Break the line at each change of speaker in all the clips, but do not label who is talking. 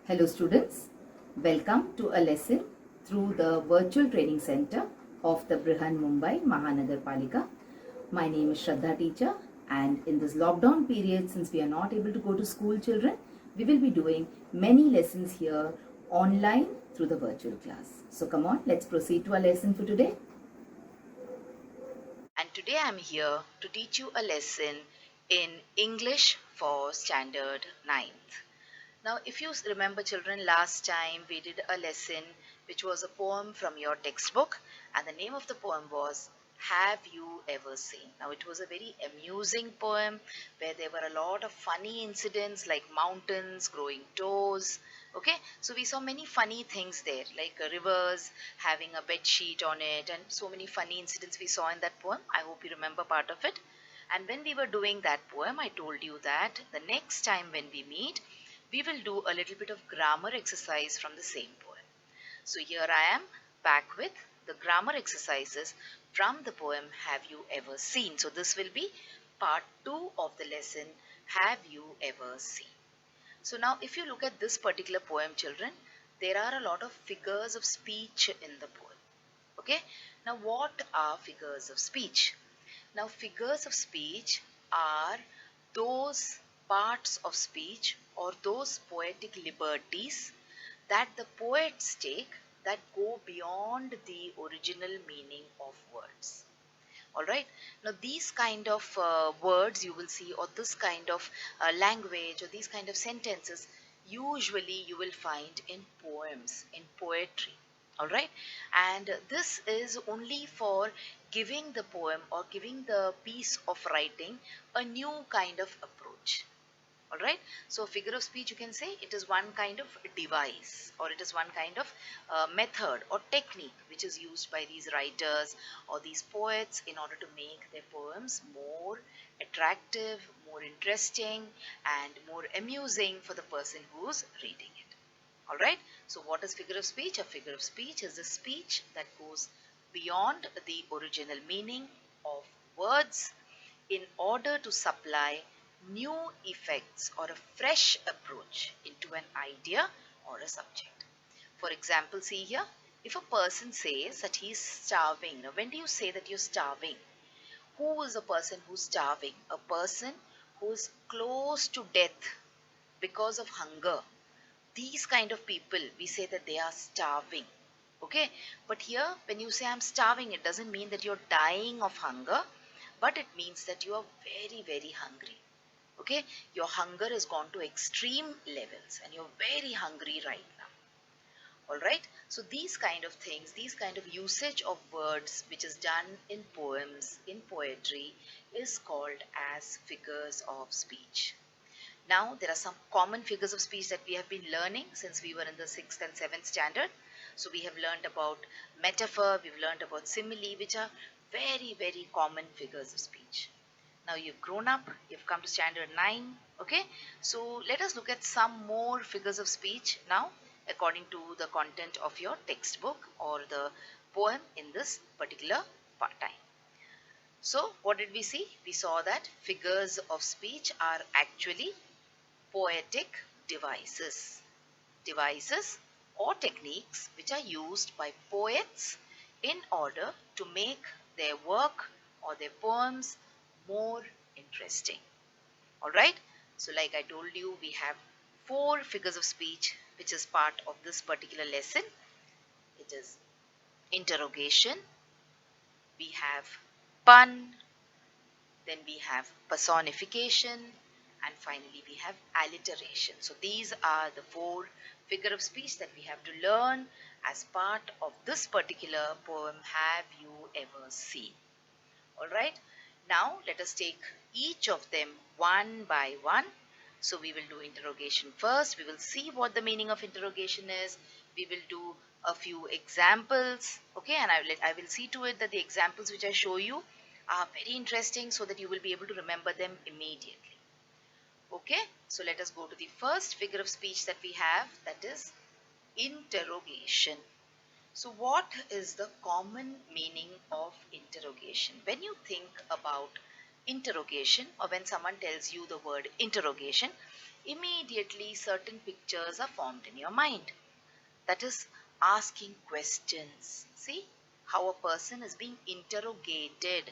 Hello students, welcome to a lesson through the virtual training center of the Brihan Mumbai Mahanagar Palika. My name is Shraddha teacher, and in this lockdown period, since we are not able to go to school, children, we will be doing many lessons here online through the virtual class. So come on, let's proceed to our lesson for today. And today I'm here to teach you a lesson in English for Standard 9th. Now, if you remember, children, last time we did a lesson which was a poem from your textbook, and the name of the poem was Have You Ever Seen? Now, it was a very amusing poem where there were a lot of funny incidents like mountains, growing toes. Okay, so we saw many funny things there, like rivers having a bed sheet on it, and so many funny incidents we saw in that poem. I hope you remember part of it. And when we were doing that poem, I told you that the next time when we meet, we will do a little bit of grammar exercise from the same poem. So here I am back with the grammar exercises from the poem Have You Ever Seen? So this will be part 2 of the lesson Have You Ever Seen? So now if you look at this particular poem, children, there are a lot of figures of speech in the poem. Okay, now what are figures of speech? Now figures of speech are those parts of speech or those poetic liberties that the poets take that go beyond the original meaning of words. Alright, now these kind of words you will see, or this kind of language, or these kind of sentences, usually you will find in poems, in poetry. Alright, and this is only for giving the poem or giving the piece of writing a new kind of approach. Alright, so figure of speech, you can say it is one kind of device, or it is one kind of method or technique which is used by these writers or these poets in order to make their poems more attractive, more interesting, and more amusing for the person who's reading it. Alright, so what is figure of speech? A figure of speech is a speech that goes beyond the original meaning of words in order to supply new effects or a fresh approach into an idea or a subject. For example, see here, if a person says that he is starving, now when do you say that you're starving? Who is a person who's starving? A person who is close to death because of hunger. These kind of people, we say that they are starving. Okay, but here when you say I'm starving, it doesn't mean that you're dying of hunger, but it means that you are very, very hungry. Okay, your hunger has gone to extreme levels and you're very hungry right now. Alright, so these kind of things, these kind of usage of words which is done in poems, in poetry, is called as figures of speech. Now, there are some common figures of speech that we have been learning since we were in the 6th and 7th standard. So, we have learned about metaphor, we've learned about simile, which are very, very common figures of speech. Now, you've grown up, you've come to standard 9, okay? So, let us look at some more figures of speech now according to the content of your textbook or the poem in this particular time. So, what did we see? We saw that figures of speech are actually poetic devices. Devices or techniques which are used by poets in order to make their work or their poems more interesting. Alright, so like I told you, we have 4 figures of speech which is part of this particular lesson. It is interrogation, we have pun, then we have personification, and finally we have alliteration. So these are the 4 figure of speech that we have to learn as part of this particular poem Have You Ever Seen? Alright, now let us take each of them one by one. So we will do interrogation first. We will see what the meaning of interrogation is. We will do a few examples, okay, and I will see to it that the examples which I show you are very interesting so that you will be able to remember them immediately. Okay, so let us go to the first figure of speech that we have, that is interrogation. So what is the common meaning of interrogation? When you think about interrogation, or when someone tells you the word interrogation, immediately certain pictures are formed in your mind. That is asking questions. See how a person is being interrogated,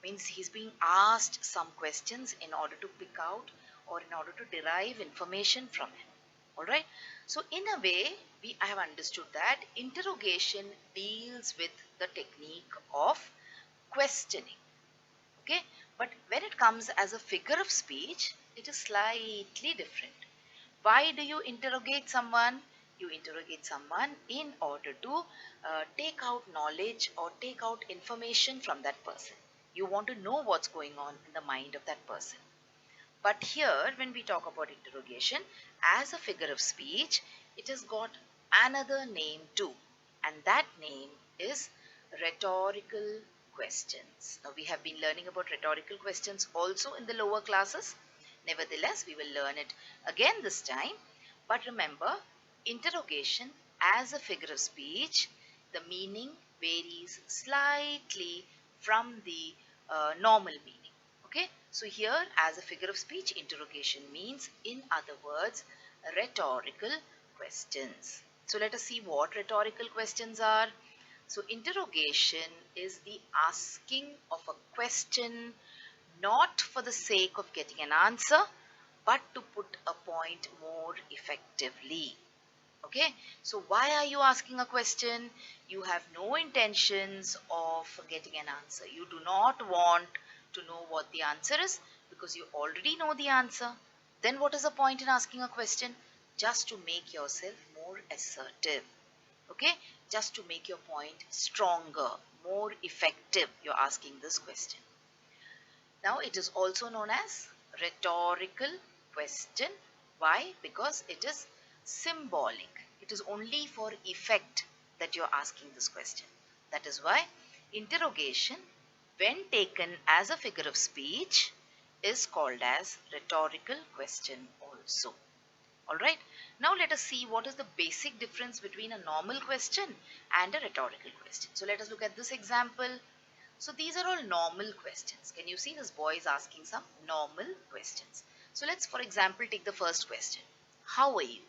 means he's being asked some questions in order to pick out or in order to derive information from him. All right. So in a way, I have understood that interrogation deals with the technique of questioning. Okay. But when it comes as a figure of speech, it is slightly different. Why do you interrogate someone? You interrogate someone in order to take out knowledge or take out information from that person. You want to know what's going on in the mind of that person. But here, when we talk about interrogation as a figure of speech, it has got another name too. And that name is rhetorical questions. Now, we have been learning about rhetorical questions also in the lower classes. Nevertheless, we will learn it again this time. But remember, interrogation as a figure of speech, the meaning varies slightly from the normal meaning. Okay, so here as a figure of speech, interrogation means, in other words, rhetorical questions. So let us see what rhetorical questions are. So interrogation is the asking of a question not for the sake of getting an answer, but to put a point more effectively. Okay, so why are you asking a question? You have no intentions of getting an answer. You do not want to know what the answer is because you already know the answer. Then what is the point in asking a question? Just to make yourself more assertive. Okay, just to make your point stronger, more effective, you're asking this question. Now it is also known as rhetorical question. Why? Because it is symbolic. It is only for effect that you're asking this question. That is why interrogation, when taken as a figure of speech, is called as rhetorical question also. Alright, now let us see what is the basic difference between a normal question and a rhetorical question. So let us look at this example. So these are all normal questions. Can you see this boy is asking some normal questions. So let's, for example, take the first question. How are you?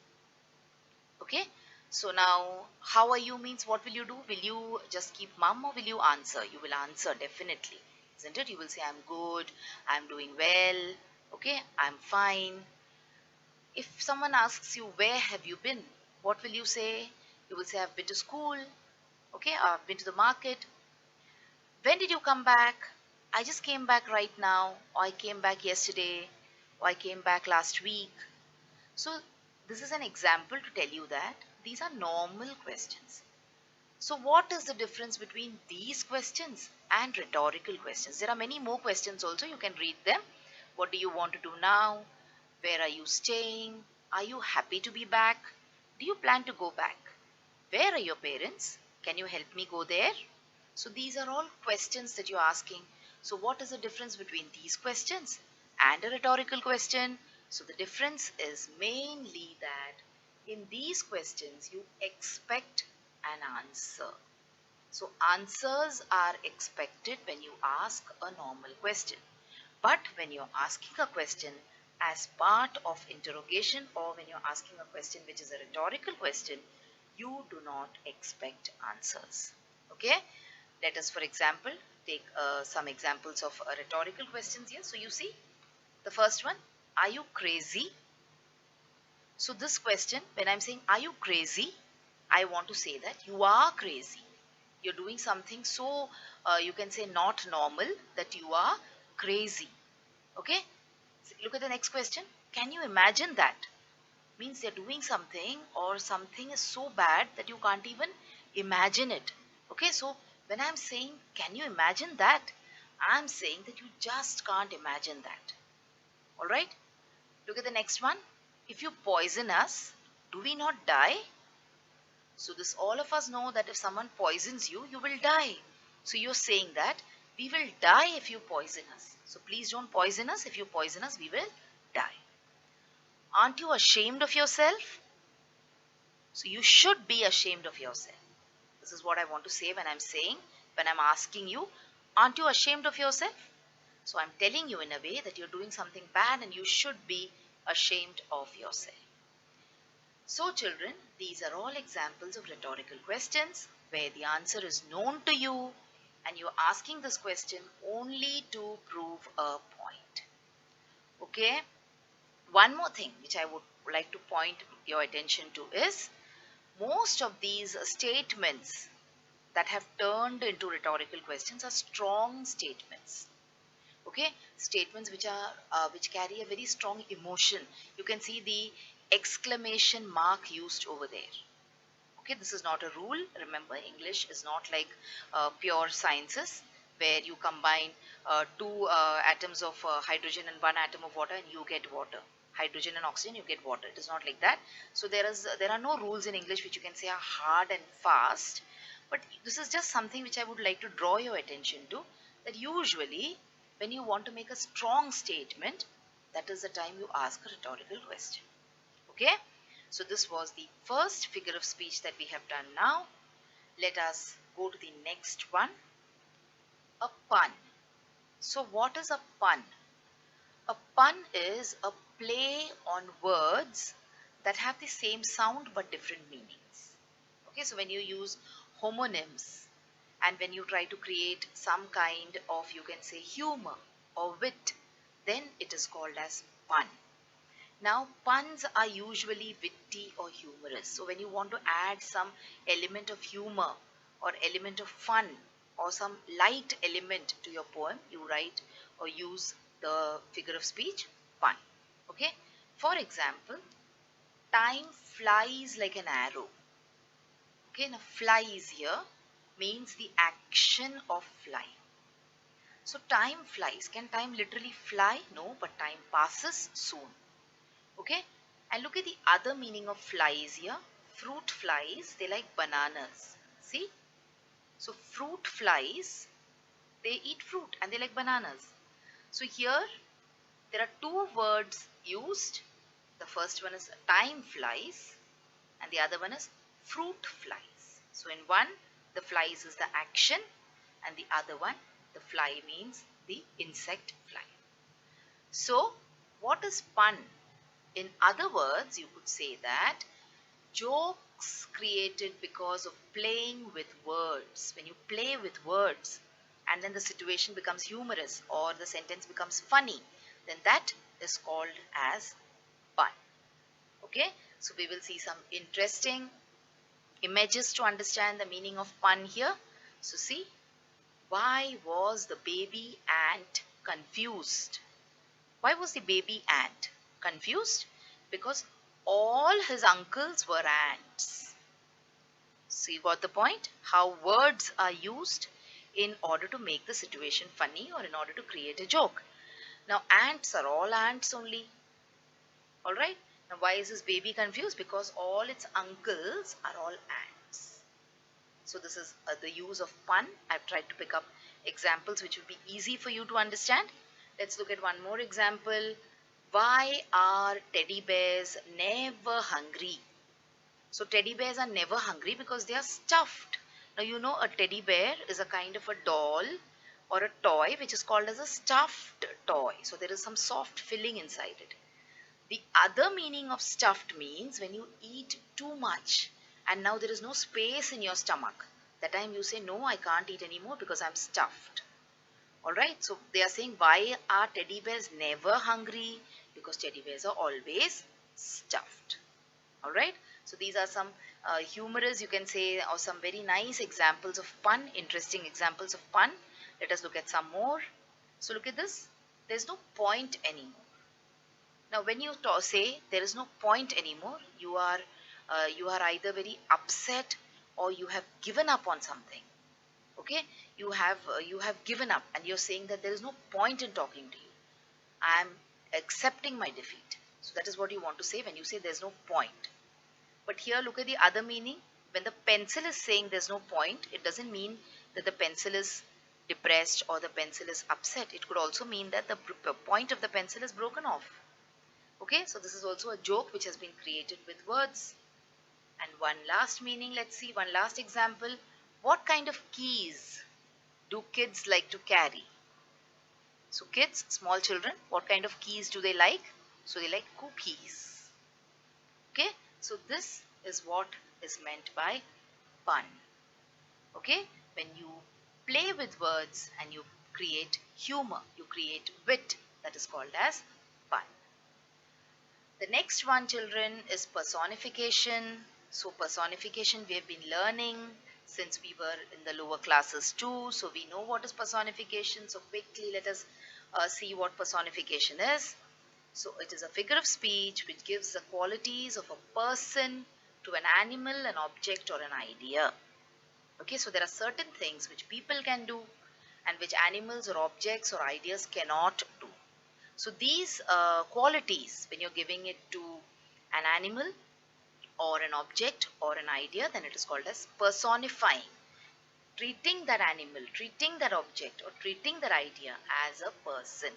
Okay. So now, how are you means what will you do? Will you just keep mum or will you answer? You will answer definitely. Isn't it? You will say, I'm good, I'm doing well, okay, I'm fine. If someone asks you, where have you been? What will you say? You will say, I've been to school, okay, I've been to the market. When did you come back? I just came back right now, or I came back yesterday, or I came back last week. So this is an example to tell you that these are normal questions. So what is the difference between these questions and rhetorical questions? There are many more questions also. You can read them. What do you want to do now? Where are you staying? Are you happy to be back? Do you plan to go back? Where are your parents? Can you help me go there? So these are all questions that you're asking. So what is the difference between these questions and a rhetorical question? So the difference is mainly that in these questions you expect an answer. So answers are expected when you ask a normal question. But when you're asking a question as part of interrogation, or when you're asking a question which is a rhetorical question, you do not expect answers. Okay? Let us, for example, take some examples of rhetorical questions here. So you see, the first one, are you crazy? So this question, when I'm saying, are you crazy? I want to say that you are crazy. You're doing something so, you can say not normal, that you are crazy. Okay? So look at the next question. Can you imagine that? Means they're doing something or something is so bad that you can't even imagine it. Okay, so when I'm saying, can you imagine that? I'm saying that you just can't imagine that. Alright, look at the next one. If you poison us, do we not die? So this, all of us know that if someone poisons you, you will die. So you're saying that we will die if you poison us. So please don't poison us. If you poison us, we will die. Aren't you ashamed of yourself? So you should be ashamed of yourself. This is what I want to say when I'm saying, when I'm asking you, aren't you ashamed of yourself? So I'm telling you in a way that you're doing something bad and you should be ashamed of yourself. So children, these are all examples of rhetorical questions where the answer is known to you and you're asking this question only to prove a point. Okay? One more thing which I would like to point your attention to is most of these statements that have turned into rhetorical questions are strong statements. Okay, statements which carry a very strong emotion. You can see the exclamation mark used over there. Okay, this is not a rule. Remember, English is not like pure sciences where you combine two atoms of hydrogen and one atom of water and you get water. Hydrogen and oxygen, you get water. It is not like that. So there are no rules in English which you can say are hard and fast. But this is just something which I would like to draw your attention to, that usually when you want to make a strong statement, that is the time you ask a rhetorical question. Okay? So this was the first figure of speech that we have done now. Let us go to the next one. A pun. So what is a pun? A pun is a play on words that have the same sound but different meanings. Okay, so when you use homonyms and when you try to create some kind of, you can say, humor or wit, then it is called as pun. Now, puns are usually witty or humorous. So when you want to add some element of humor or element of fun or some light element to your poem, you write or use the figure of speech pun. Okay. For example, time flies like an arrow. Okay. Now, flies here means the action of flying. So time flies. Can time literally fly? No, but time passes soon. Okay, and look at the other meaning of flies here. Fruit flies, they like bananas. See? So fruit flies, they eat fruit and they like bananas. So here there are two words used. The first one is time flies and the other one is fruit flies. So in one, the flies is the action and the other one, the fly means the insect fly. So what is pun? In other words, you could say that jokes created because of playing with words. When you play with words and then the situation becomes humorous or the sentence becomes funny, then that is called as pun. Okay, so we will see some interesting images to understand the meaning of pun here. So see, why was the baby ant confused? Why was the baby ant confused? Because all his uncles were ants. So you got the point? How words are used in order to make the situation funny or in order to create a joke. Now ants are all ants only. Alright? Now why is this baby confused? Because all its uncles are all ants. So this is the use of pun. I've tried to pick up examples which would be easy for you to understand. Let's look at one more example. Why are teddy bears never hungry? So teddy bears are never hungry because they are stuffed. Now you know a teddy bear is a kind of a doll or a toy which is called as a stuffed toy. So there is some soft filling inside it. The other meaning of stuffed means when you eat too much and now there is no space in your stomach. That time you say, no, I can't eat anymore because I'm stuffed. Alright, so they are saying, why are teddy bears never hungry? Because teddy bears are always stuffed. Alright, so these are some humorous, you can say, or some very nice examples of pun, interesting examples of pun. Let us look at some more. So look at this. There's no point anymore. Now when you say there is no point anymore, you are either very upset or you have given up on something. Okay, you have given up and you're saying that there is no point in talking to you. I am accepting my defeat. So that is what you want to say when you say there's no point. But here look at the other meaning. When the pencil is saying there's no point, it doesn't mean that the pencil is depressed or the pencil is upset. It could also mean that the point of the pencil is broken off. Okay, so this is also a joke which has been created with words. And one last meaning, let's see, one last example. What kind of keys do kids like to carry? So kids, small children, what kind of keys do they like? So they like cookies. Okay, so this is what is meant by pun. Okay, when you play with words and you create humor, you create wit, that is called as pun. The next one, children, is personification. So personification we have been learning since we were in the lower classes too. So we know what is personification. So quickly let us see what personification is. So it is a figure of speech which gives the qualities of a person to an animal, an object or an idea. Okay, so there are certain things which people can do and which animals or objects or ideas cannot do. So these qualities, when you're giving it to an animal or an object or an idea, then it is called as personifying. Treating that animal, treating that object or treating that idea as a person.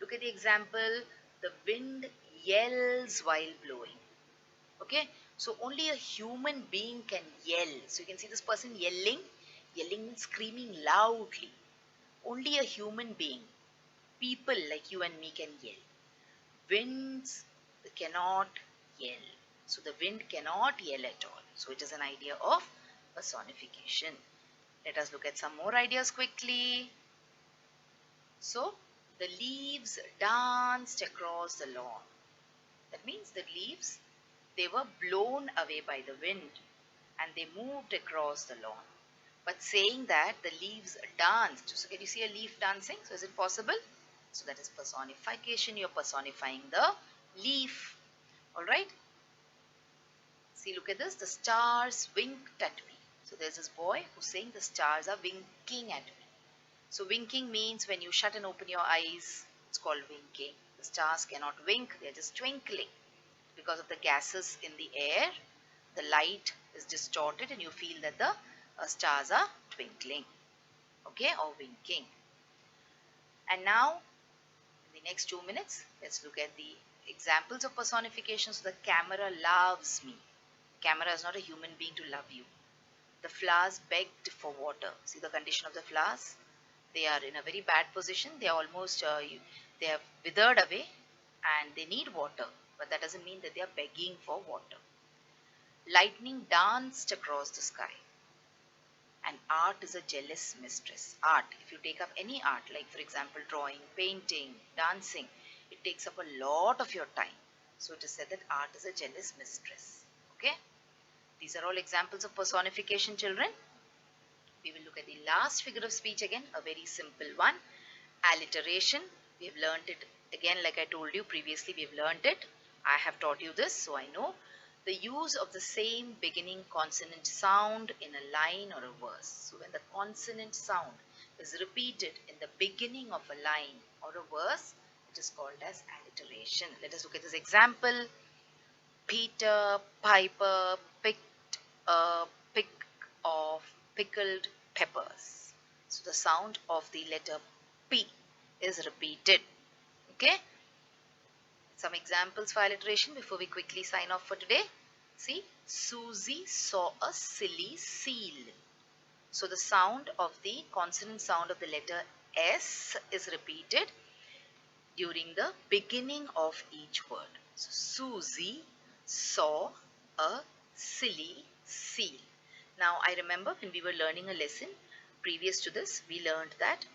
Look at the example, the wind yells while blowing. Okay, so only a human being can yell. So you can see this person yelling. Yelling means screaming loudly. Only a human being, people like you and me can yell. Winds cannot yell. So the wind cannot yell at all. So it is an idea of personification. Let us look at some more ideas quickly. So the leaves danced across the lawn. That means the leaves, they were blown away by the wind and they moved across the lawn. But saying that the leaves danced. So can you see a leaf dancing? So is it possible? So that is personification. You're personifying the leaf. Alright. See, look at this. The stars winked at me. So there's this boy who's saying the stars are winking at me. So winking means when you shut and open your eyes, it's called winking. The stars cannot wink. They're just twinkling. Because of the gases in the air, the light is distorted and you feel that the stars are twinkling. Okay, or winking. And now in the next 2 minutes, let's look at the examples of personification. So the camera loves me. Camera is not a human being to love you. The flowers begged for water. See the condition of the flowers? They are in a very bad position. They are almost, they have withered away and they need water. But that doesn't mean that they are begging for water. Lightning danced across the sky. And art is a jealous mistress. Art, if you take up any art, like for example drawing, painting, dancing, it takes up a lot of your time. So it is said that art is a jealous mistress. Okay? These are all examples of personification, children. We will look at the last figure of speech again, a very simple one. Alliteration. We have learned it again, like I told you previously, we have learned it. I have taught you this, so I know. The use of the same beginning consonant sound in a line or a verse. So when the consonant sound is repeated in the beginning of a line or a verse, it is called as alliteration. Let us look at this example. Peter Piper picked a pick of pickled peppers. So the sound of the letter P is repeated. Okay. Some examples for alliteration before we quickly sign off for today. See, Susie saw a silly seal. So the sound of the consonant sound of the letter S is repeated during the beginning of each word. So Susie saw a silly seal. Now I remember when we were learning a lesson previous to this, we learned that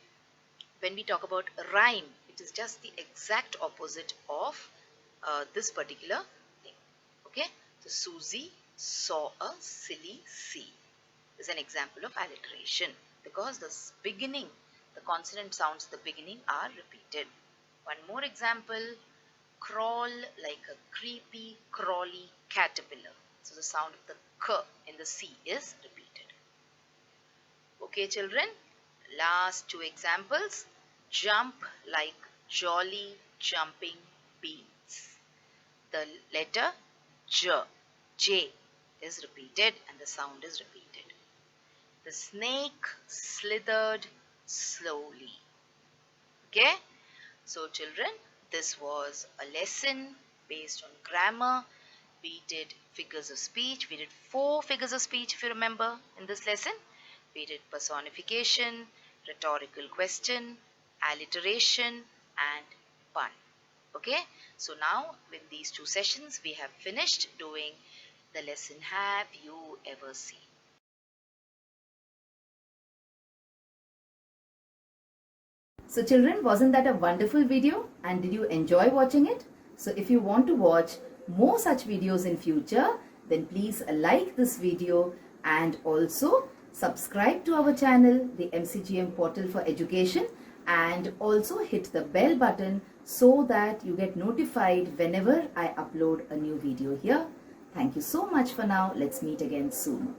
when we talk about rhyme, it is just the exact opposite of this particular thing. Okay, so Susie saw a silly seal is an example of alliteration because the beginning, the consonant sounds at the beginning are repeated. One more example, crawl like a creepy, crawly caterpillar. So the sound of the k in the C is repeated. Okay, children, last two examples. Jump like jolly jumping beans. The letter J is repeated and the sound is repeated. The snake slithered slowly. Okay, so children, this was a lesson based on grammar. We did figures of speech. We did 4 figures of speech, if you remember, in this lesson. We did personification, rhetorical question, alliteration and pun. Okay, So now with these two sessions, we have finished doing the lesson Have You Ever Seen?
So children, wasn't that a wonderful video? And did you enjoy watching it? So if you want to watch more such videos in future, then please like this video and also subscribe to our channel, the MCGM Portal for Education, and also hit the bell button so that you get notified whenever I upload a new video here. Thank you so much for now. Let's meet again soon.